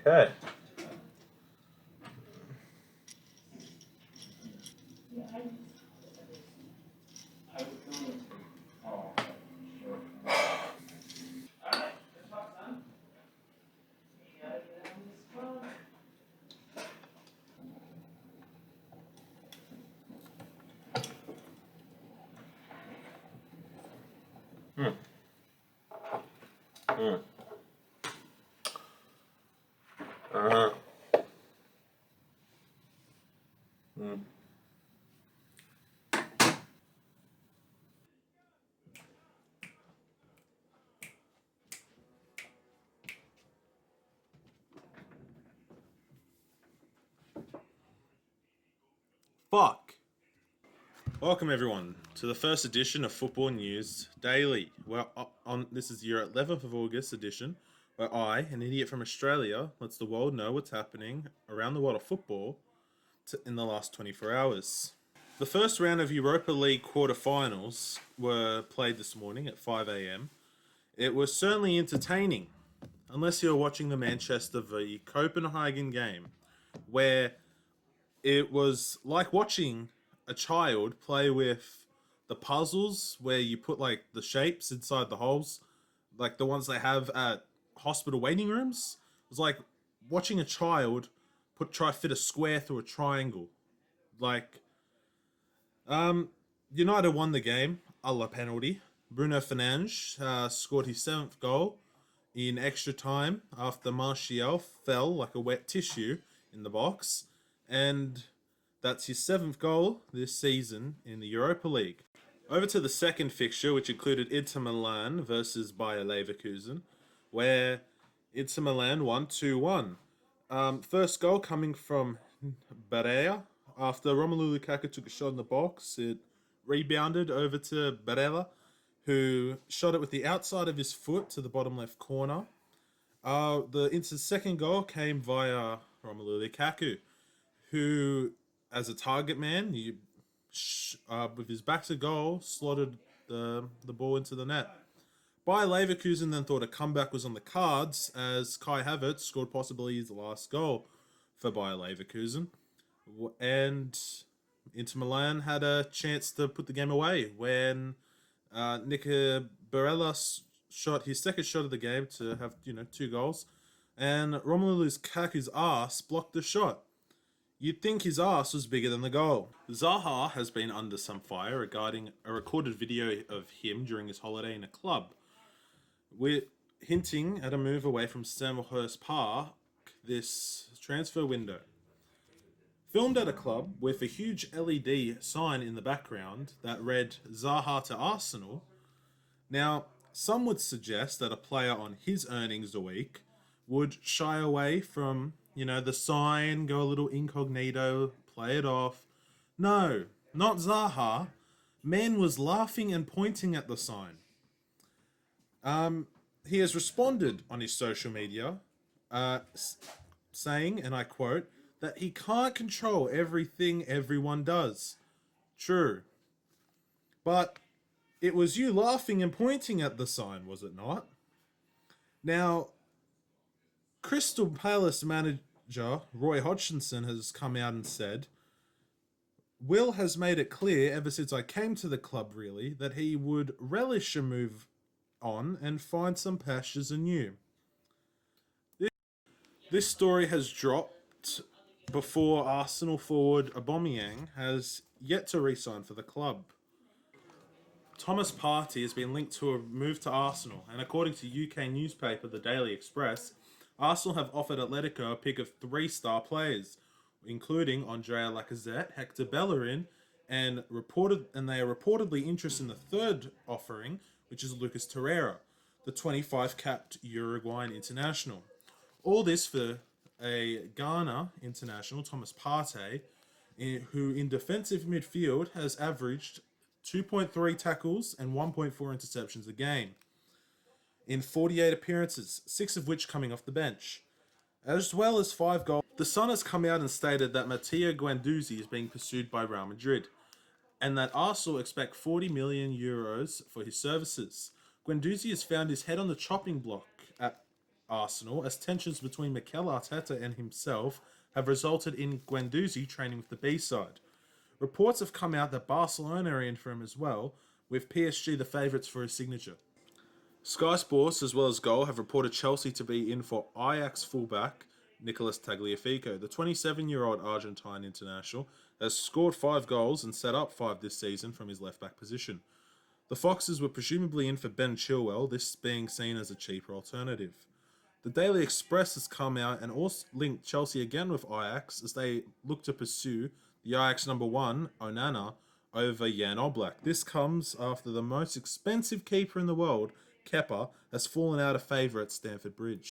Okay. Hmm. Hmm. Uh-huh. Hmm. Fuck. Welcome everyone to the first edition of Football News Daily. Well, this is your 11th of August edition, where I, an idiot from Australia, lets the world know what's happening around the world of football in the last 24 hours. The first round of Europa League quarterfinals were played this morning at 5 a.m. It was certainly entertaining, unless you're watching the Manchester v Copenhagen game, where it was like watching a child play with the puzzles where you put like the shapes inside the holes, like the ones they have at hospital waiting rooms. It was like watching a child try fit a square through a triangle. Like, United won the game a la penalty. Bruno Fernandes scored his seventh goal in extra time after Martial fell like a wet tissue in the box, and that's his seventh goal this season in the Europa League. Over to the second fixture, which included Inter Milan versus Bayer Leverkusen, where Inter Milan won 2-1. First goal coming from Barella. After Romelu Lukaku took a shot in the box, it rebounded over to Barella, who shot it with the outside of his foot to the bottom left corner. The Inter's second goal came via Romelu Lukaku, who, as a target man, with his back to goal, slotted the ball into the net. Bayer Leverkusen then thought a comeback was on the cards as Kai Havertz scored possibly his last goal for Bayer Leverkusen. And Inter Milan had a chance to put the game away when Nico Barella shot his second shot of the game to have, two goals. And Romelu Lukaku's ass blocked the shot. You'd think his ass was bigger than the goal. Zaha has been under some fire regarding a recorded video of him during his holiday in a club. We're hinting at a move away from Selhurst Park this transfer window. Filmed at a club with a huge LED sign in the background that read Zaha to Arsenal. Now, some would suggest that a player on his earnings a week would shy away from, the sign, go a little incognito, play it off. No, not Zaha. Man was laughing and pointing at the sign. He has responded on his social media, saying, and I quote, that he can't control everything everyone does. True. But it was you laughing and pointing at the sign, was it not? Now, Crystal Palace manager Roy Hodgkinson has come out and said, Will has made it clear ever since I came to the club, really, that he would relish a move on and find some pastures anew. This story has dropped before Arsenal forward Aubameyang has yet to re-sign for the club. Thomas Partey has been linked to a move to Arsenal, and according to UK newspaper The Daily Express, Arsenal have offered Atletico a pick of 3 star players, including Andrea Lacazette, Hector Bellerin, and they are reportedly interested in the third offering, which is Lucas Torreira, the 25-capped Uruguayan international. All this for a Ghana international, Thomas Partey, who in defensive midfield has averaged 2.3 tackles and 1.4 interceptions a game in 48 appearances, 6 of which coming off the bench. as well as 5 goals. The Sun has come out and stated that Matteo Guendouzi is being pursued by Real Madrid, and that Arsenal expect 40 million euros for his services. Guendouzi has found his head on the chopping block at Arsenal as tensions between Mikel Arteta and himself have resulted in Guendouzi training with the B-side. Reports have come out that Barcelona are in for him as well, with PSG the favourites for his signature. Sky Sports as well as Goal have reported Chelsea to be in for Ajax fullback Nicolas Tagliafico. The 27-year-old Argentine international has scored 5 goals and set up 5 this season from his left-back position. The Foxes were presumably in for Ben Chilwell, this being seen as a cheaper alternative. The Daily Express has come out and also linked Chelsea again with Ajax as they look to pursue the Ajax number 1, Onana, over Jan Oblak. This comes after the most expensive keeper in the world, Kepa, has fallen out of favour at Stamford Bridge.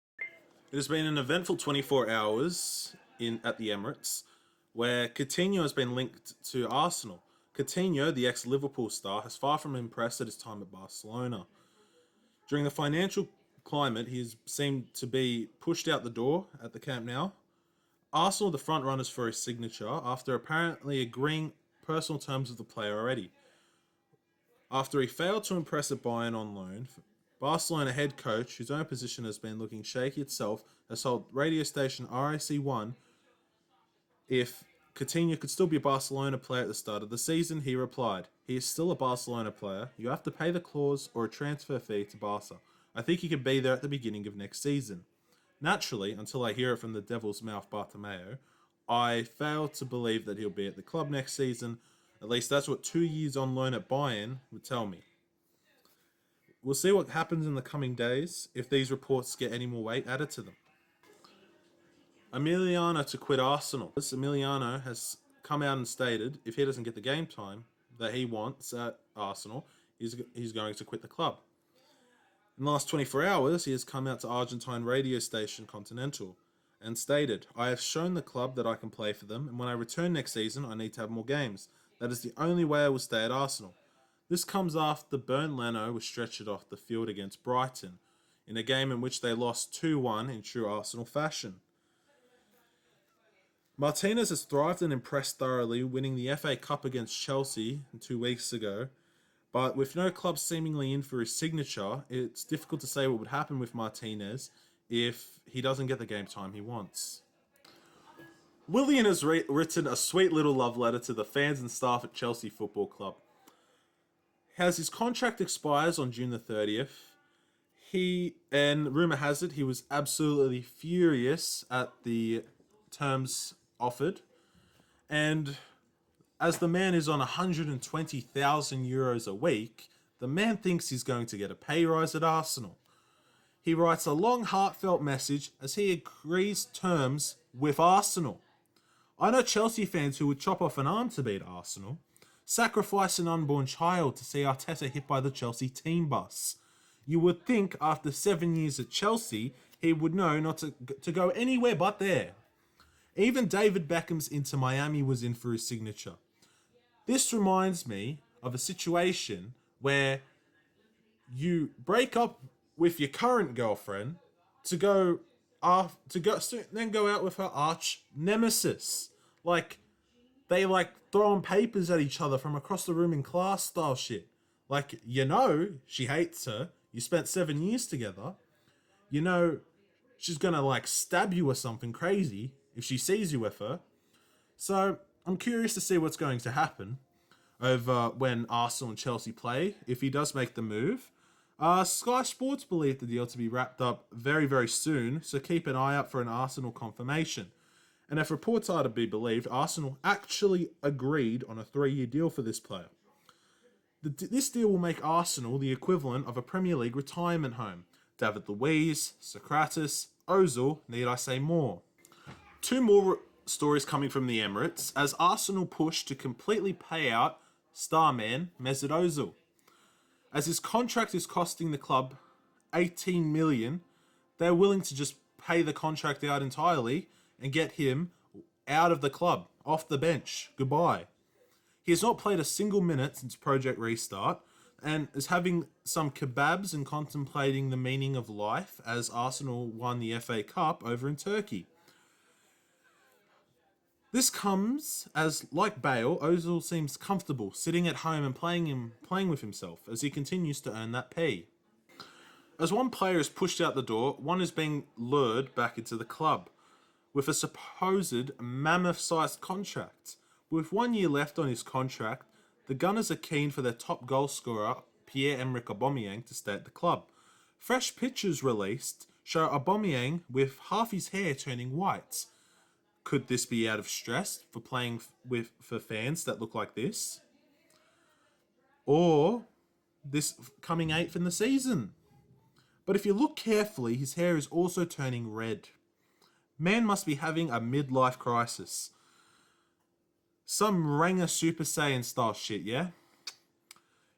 It has been an eventful 24 hours at the Emirates, where Coutinho has been linked to Arsenal. Coutinho, the ex-Liverpool star, has far from impressed at his time at Barcelona. During the financial climate, he has seemed to be pushed out the door at the Camp Nou. Arsenal are the front runners for his signature after apparently agreeing personal terms with the player already. After he failed to impress at Bayern on loan, Barcelona head coach, whose own position has been looking shaky itself, has told radio station RAC1 if Coutinho could still be a Barcelona player at the start of the season. He replied, "He is still a Barcelona player. You have to pay the clause or a transfer fee to Barca. I think he could be there at the beginning of next season." Naturally, until I hear it from the devil's mouth Bartomeu, I fail to believe that he'll be at the club next season. At least that's what 2 years on loan at Bayern would tell me. We'll see what happens in the coming days if these reports get any more weight added to them. Emiliano to quit Arsenal. Emiliano has come out and stated if he doesn't get the game time that he wants at Arsenal, he's going to quit the club. In the last 24 hours, he has come out to Argentine radio station Continental and stated, "I have shown the club that I can play for them, and when I return next season, I need to have more games. That is the only way I will stay at Arsenal." This comes after Bernd Leno was stretchered off the field against Brighton, in a game in which they lost 2-1 in true Arsenal fashion. Martinez has thrived and impressed thoroughly, winning the FA Cup against Chelsea 2 weeks ago. But with no club seemingly in for his signature, it's difficult to say what would happen with Martinez if he doesn't get the game time he wants. Willian has written a sweet little love letter to the fans and staff at Chelsea Football Club. As his contract expires on June the 30th, and rumour has it, he was absolutely furious at the terms offered. And as the man is on 120,000 euros a week, the man thinks he's going to get a pay rise at Arsenal. He writes a long, heartfelt message as he agrees terms with Arsenal. I know Chelsea fans who would chop off an arm to beat Arsenal, sacrifice an unborn child to see Arteta hit by the Chelsea team bus. You would think after 7 years at Chelsea, he would know not to go anywhere but there. Even David Beckham's Inter Miami was in for his signature. This reminds me of a situation where you break up with your current girlfriend to go out with her arch nemesis. They throwing papers at each other from across the room in class style shit. She hates her. You spent 7 years together. She's gonna stab you or something crazy if she sees you with her. So I'm curious to see what's going to happen over when Arsenal and Chelsea play, if he does make the move. Sky Sports believe the deal to be wrapped up very, very soon, so keep an eye out for an Arsenal confirmation. And if reports are to be believed, Arsenal actually agreed on a 3-year deal for this player. This deal will make Arsenal the equivalent of a Premier League retirement home. David Luiz, Socrates, Ozil, need I say more? 2 more stories coming from the Emirates as Arsenal push to completely pay out starman Mesut Ozil. As his contract is costing the club 18 million, they're willing to just pay the contract out entirely and get him out of the club, off the bench. Goodbye. He has not played a single minute since Project Restart, and is having some kebabs and contemplating the meaning of life as Arsenal won the FA Cup over in Turkey. This comes as, like Bale, Ozil seems comfortable sitting at home and playing with himself as he continues to earn that pay. As one player is pushed out the door, one is being lured back into the club with a supposed mammoth-sized contract. With 1 year left on his contract, the Gunners are keen for their top goal scorer, Pierre-Emerick Aubameyang, to stay at the club. Fresh pictures released show Aubameyang with half his hair turning white. Could this be out of stress for playing for fans that look like this? Or this coming 8th in the season? But if you look carefully, his hair is also turning red. Man must be having a midlife crisis. Some Ranger Super Saiyan style shit, yeah?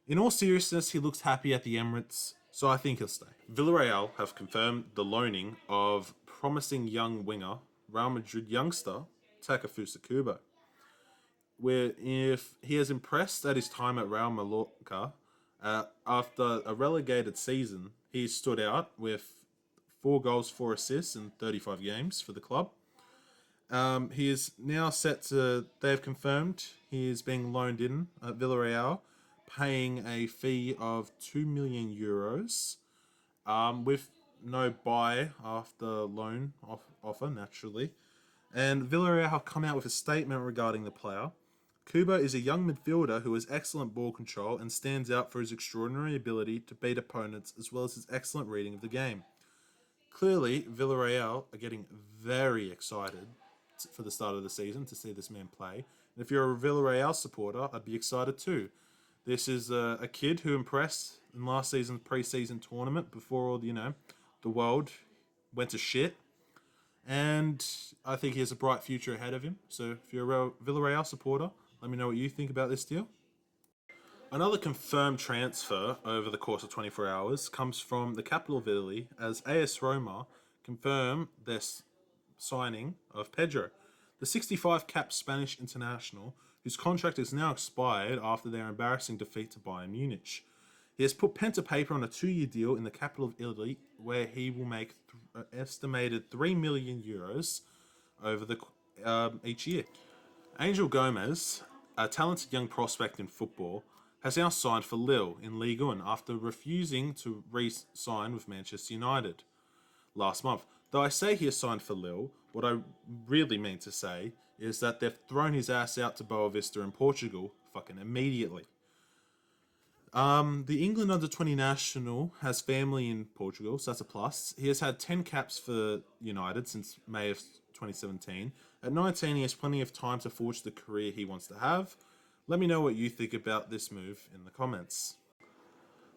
In all seriousness, he looks happy at the Emirates, so I think he'll stay. Villarreal have confirmed the loaning of promising young winger, Real Madrid youngster, Takefusa Kubo. Where if he has impressed at his time at Real Mallorca, after a relegated season, he stood out with 4 goals, 4 assists in 35 games for the club. He is now they have confirmed he is being loaned in at Villarreal, paying a fee of 2 million euros, with no buy after loan offer, naturally. And Villarreal have come out with a statement regarding the player. Kubo is a young midfielder who has excellent ball control and stands out for his extraordinary ability to beat opponents as well as his excellent reading of the game. Clearly, Villarreal are getting very excited for the start of the season to see this man play. And if you're a Villarreal supporter, I'd be excited too. This is a kid who impressed in last season's pre-season tournament before all the world went to shit. And I think he has a bright future ahead of him. So if you're a Villarreal supporter, let me know what you think about this deal. Another confirmed transfer over the course of 24 hours comes from the capital of Italy as AS Roma confirm their signing of Pedro, the 65-cap Spanish international whose contract is now expired after their embarrassing defeat to Bayern Munich. He has put pen to paper on a 2-year deal in the capital of Italy where he will make an estimated 3 million euros over each year. Angel Gomez, a talented young prospect in football, has now signed for Lille in Ligue 1 after refusing to re-sign with Manchester United last month. Though I say he has signed for Lille, what I really mean to say is that they've thrown his ass out to Boa Vista in Portugal fucking immediately. The England under-20 national has family in Portugal, so that's a plus. He has had 10 caps for United since May of 2017. At 19, he has plenty of time to forge the career he wants to have. Let me know what you think about this move in the comments.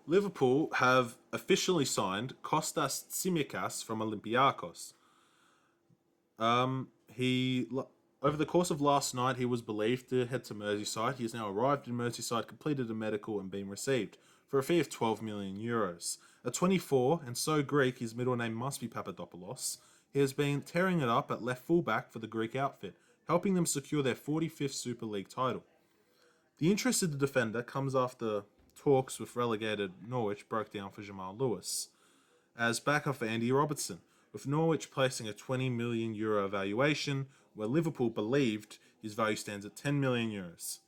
Liverpool have officially signed Kostas Tsimikas from Olympiacos. Over the course of last night, he was believed to head to Merseyside. He has now arrived in Merseyside, completed a medical, and been received for a fee of 12 million euros. At 24, and so Greek, his middle name must be Papadopoulos, he has been tearing it up at left fullback for the Greek outfit, helping them secure their 45th Super League title. The interest in the defender comes after talks with relegated Norwich broke down for Jamal Lewis as backup for Andy Robertson, with Norwich placing a 20 million euro valuation, where Liverpool believed his value stands at 10 million euros.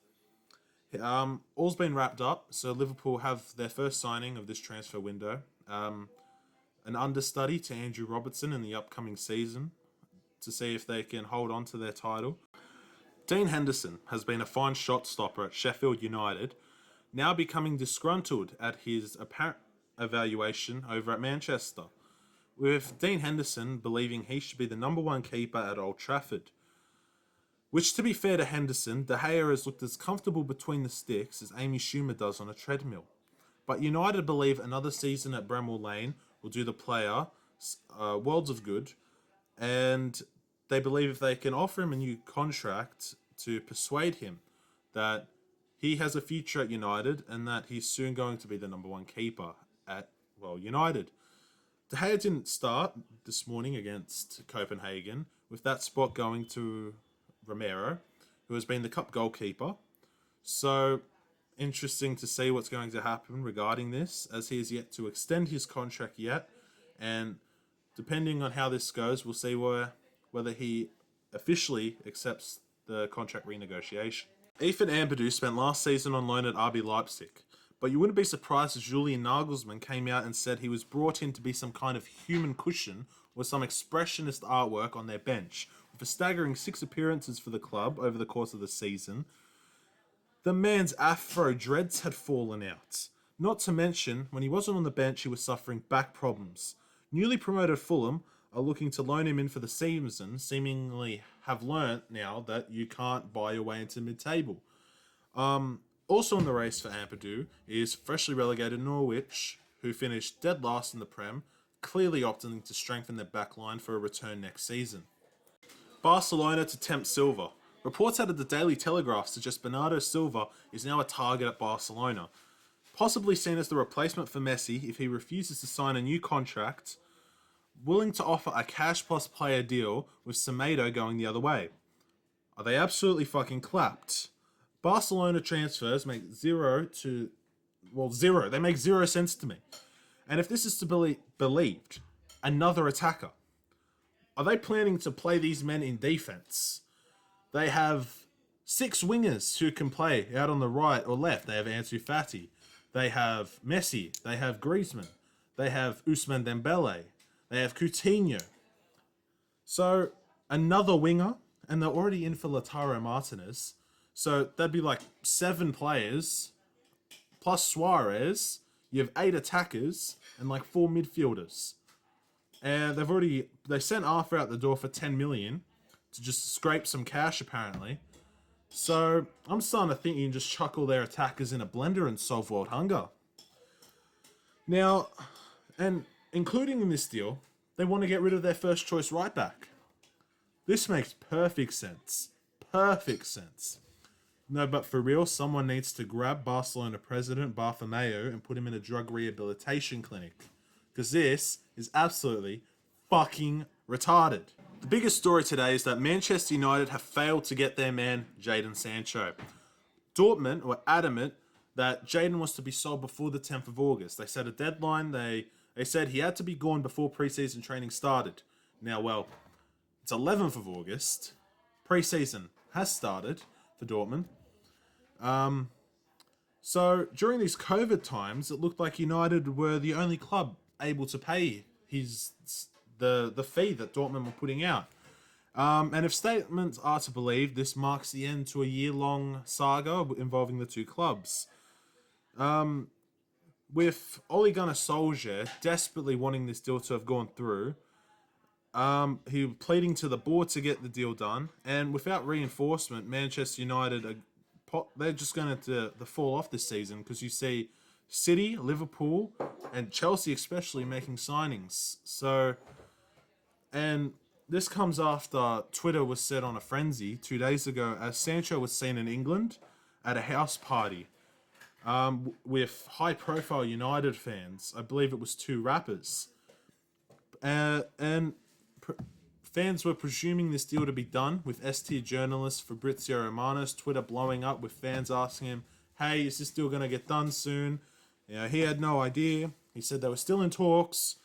All's been wrapped up, so Liverpool have their first signing of this transfer window. An understudy to Andrew Robertson in the upcoming season to see if they can hold on to their title. Dean Henderson has been a fine shot stopper at Sheffield United, now becoming disgruntled at his apparent evaluation over at Manchester, with Dean Henderson believing he should be the number 1 keeper at Old Trafford. Which, to be fair to Henderson, De Gea has looked as comfortable between the sticks as Amy Schumer does on a treadmill. But United believe another season at Bramall Lane will do the player worlds of good, and they believe if they can offer him a new contract to persuade him that he has a future at United and that he's soon going to be the number 1 keeper at, United. De Gea didn't start this morning against Copenhagen, with that spot going to Romero, who has been the cup goalkeeper. So interesting to see what's going to happen regarding this, as he is yet to extend his contract yet, and depending on how this goes, we'll see whether he officially accepts the contract renegotiation. Ethan Ampadu spent last season on loan at RB Leipzig, but you wouldn't be surprised if Julian Nagelsmann came out and said he was brought in to be some kind of human cushion or some expressionist artwork on their bench. With a staggering 6 appearances for the club over the course of the season, the man's afro dreads had fallen out. Not to mention, when he wasn't on the bench, he was suffering back problems. Newly promoted Fulham are looking to loan him in for the season, seemingly have learnt now that you can't buy your way into mid-table. Also in the race for Ampadu is freshly relegated Norwich, who finished dead last in the Prem, clearly opting to strengthen their backline for a return next season. Barcelona to tempt Silva. Reports out of the Daily Telegraph suggest Bernardo Silva is now a target at Barcelona, possibly seen as the replacement for Messi if he refuses to sign a new contract, willing to offer a cash plus player deal with Semedo going the other way. Are they absolutely fucking clapped? Barcelona transfers make zero. They make 0 sense to me. And if this is to be believed, another attacker. Are they planning to play these men in defense? They have 6 wingers who can play out on the right or left. They have Ansu Fati. They have Messi. They have Griezmann. They have Ousmane Dembele. They have Coutinho. So, another winger, and they're already in for Lautaro Martinez. So, that'd be like 7 players, plus Suarez. You have 8 attackers, and like 4 midfielders. And they sent Arthur out the door for 10 million to just scrape some cash, apparently. So, I'm starting to think you can just chuck all their attackers in a blender and solve world hunger. Now, and including in this deal, they want to get rid of their first choice right back. This makes perfect sense. Perfect sense. No, but for real, someone needs to grab Barcelona president Bartomeu and put him in a drug rehabilitation clinic. Because this is absolutely fucking retarded. The biggest story today is that Manchester United have failed to get their man, Jadon Sancho. Dortmund were adamant that Jadon was to be sold before the 10th of August. They set a deadline. They said he had to be gone before preseason training started. Now, well, it's 11th of August. Preseason has started for Dortmund. So during these COVID times, it looked like United were the only club able to pay the fee that Dortmund were putting out. And if statements are to believe, this marks the end to a year-long saga involving the two clubs. With Ole Gunnar Solskjaer desperately wanting this deal to have gone through, he was pleading to the board to get the deal done, and without reinforcement, Manchester United they're just going to fall off this season, because you see City, Liverpool, and Chelsea especially making signings. So, and this comes after Twitter was set on a frenzy 2 days ago as Sancho was seen in England at a house party with high-profile United fans. I believe it was 2 rappers. Fans were presuming this deal to be done, with S-tier journalist Fabrizio Romano's Twitter blowing up with fans asking him, hey, is this deal going to get done soon? He had no idea. He said they were still in talks.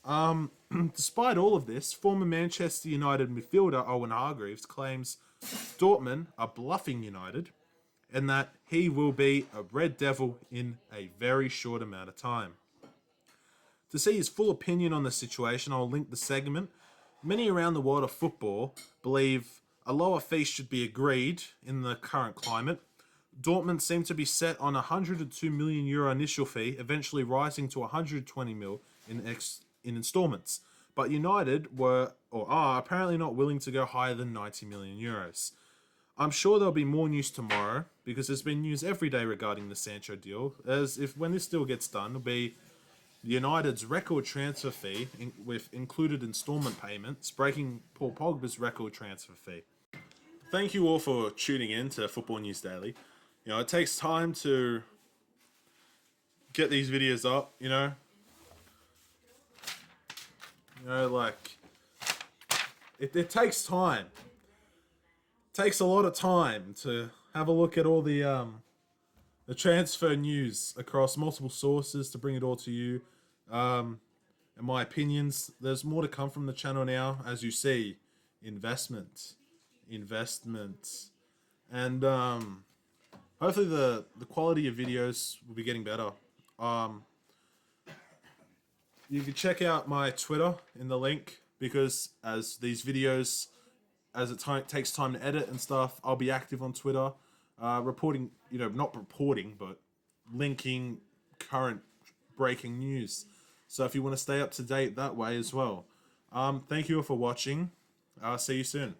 Despite all of this, former Manchester United midfielder Owen Hargreaves claims Dortmund are bluffing United and that he will be a Red Devil in a very short amount of time. To see his full opinion on the situation, I'll link the segment. Many around the world of football believe a lower fee should be agreed in the current climate. Dortmund seem to be set on a €102 million initial fee, eventually rising to 120 mil in installments. But United are apparently not willing to go higher than 90 million euros. I'm sure there'll be more news tomorrow, because there's been news every day regarding the Sancho deal, as if when this deal gets done, it'll be United's record transfer fee with included installment payments, breaking Paul Pogba's record transfer fee. Thank you all for tuning in to Football News Daily. It takes time to get these videos up, it takes time. It takes a lot of time to have a look at all the the transfer news across multiple sources to bring it all to you. And my opinions. There's more to come from the channel now, as you see. Investment, investment, and hopefully the quality of videos will be getting better. Um, you can check out my Twitter in the link, because as these videos, as it takes time to edit and stuff, I'll be active on Twitter, reporting, not reporting, but linking current breaking news. So if you want to stay up to date that way as well. Thank you all for watching. See you soon.